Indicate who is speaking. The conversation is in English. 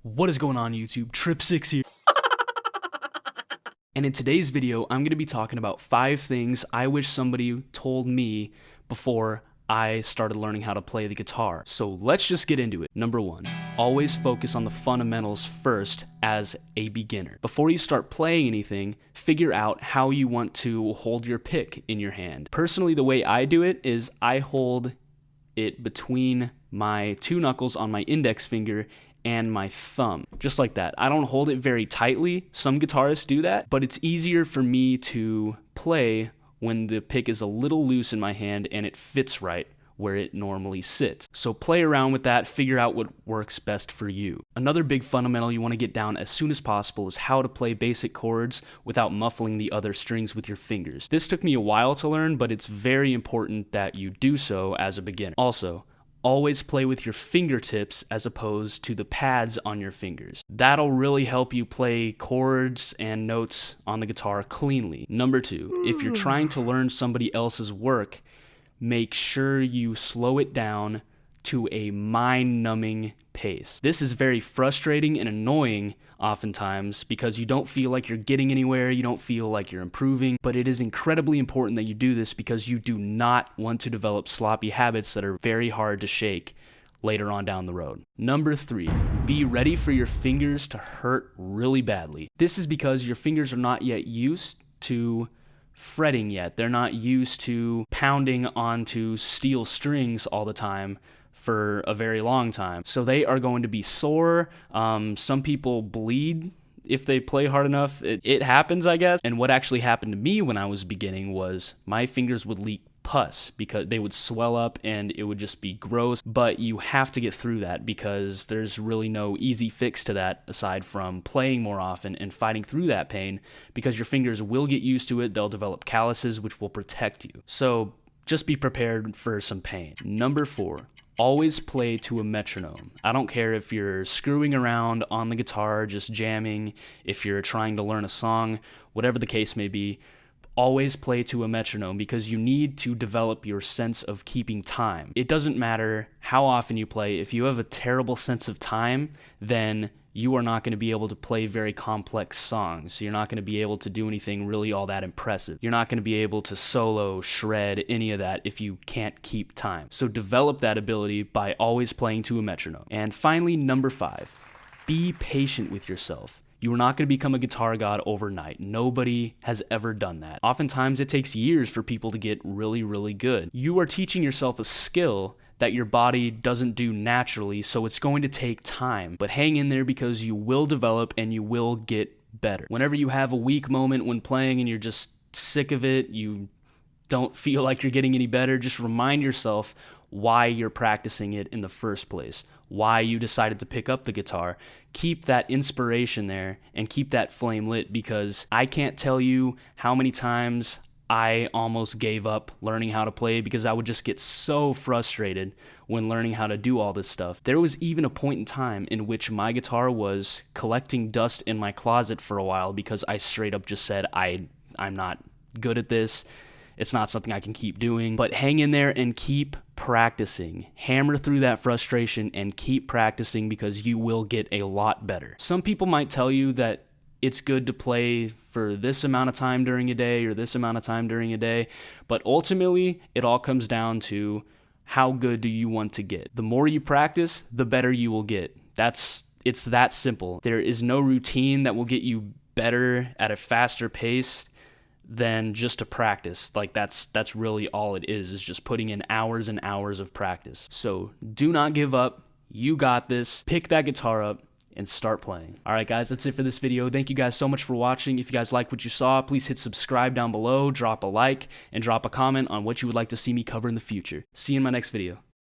Speaker 1: What is going on YouTube? Trip6 here. And in today's video, I'm going to be talking about 5 things I wish somebody told me before I started learning how to play the guitar. So let's just get into it. Number 1, always focus on the fundamentals first as a beginner. Before you start playing anything, figure out how you want to hold your pick in your hand. Personally, the way I do it is I hold it between my 2 knuckles on my index finger and my thumb, just like that. I don't hold it very tightly. Some guitarists do that, but it's easier for me to play when the pick is a little loose in my hand and it fits right where it normally sits. So play around with that, figure out what works best for you. Another big fundamental you want to get down as soon as possible is how to play basic chords without muffling the other strings with your fingers. This took me a while to learn, but it's very important that you do so as a beginner. Also, always play with your fingertips as opposed to the pads on your fingers. That'll really help you play chords and notes on the guitar cleanly. Number 2, if you're trying to learn somebody else's work, make sure you slow it down to a mind-numbing pace. This is very frustrating and annoying oftentimes because you don't feel like you're getting anywhere, you don't feel like you're improving, but it is incredibly important that you do this because you do not want to develop sloppy habits that are very hard to shake later on down the road. Number 3, be ready for your fingers to hurt really badly. This is because your fingers are not yet used to fretting yet. They're not used to pounding onto steel strings all the time for a very long time. So they are going to be sore. Some people bleed if they play hard enough. It happens, I guess. And what actually happened to me when I was beginning was my fingers would leak pus because they would swell up and it would just be gross. But you have to get through that because there's really no easy fix to that aside from playing more often and fighting through that pain, because your fingers will get used to it. They'll develop calluses which will protect you. So just be prepared for some pain. Number 4, always play to a metronome. I don't care if you're screwing around on the guitar, just jamming, if you're trying to learn a song, whatever the case may be, always play to a metronome because you need to develop your sense of keeping time. It doesn't matter how often you play. If you have a terrible sense of time, then you are not going to be able to play very complex songs. You're not going to be able to do anything really all that impressive. You're not going to be able to solo, shred, any of that if you can't keep time. So develop that ability by always playing to a metronome. And finally, number 5, be patient with yourself. You are not going to become a guitar god overnight. Nobody has ever done that. Oftentimes it takes years for people to get really, really good. You are teaching yourself a skill that your body doesn't do naturally, so it's going to take time. But hang in there because you will develop and you will get better. Whenever you have a weak moment when playing and you're just sick of it, you don't feel like you're getting any better, just remind yourself why you're practicing it in the first place, why you decided to pick up the guitar. Keep that inspiration there and keep that flame lit, because I can't tell you how many times I almost gave up learning how to play because I would just get so frustrated when learning how to do all this stuff. There was even a point in time in which my guitar was collecting dust in my closet for a while because I straight up just said, I'm not good at this. It's not something I can keep doing. But hang in there and keep practicing. Hammer through that frustration and keep practicing because you will get a lot better. Some people might tell you that it's good to play for this amount of time during a day or this amount of time during a day, but ultimately it all comes down to how good do you want to get. The more you practice, the better you will get. It's that simple. There is no routine that will get you better at a faster pace than just to practice. Like that's really all it is just putting in hours and hours of practice. So do not give up. You got this. Pick that guitar up and start playing. Alright guys, that's it for this video. Thank you guys so much for watching. If you guys like what you saw, please hit subscribe down below, drop a like, and drop a comment on what you would like to see me cover in the future. See you in my next video.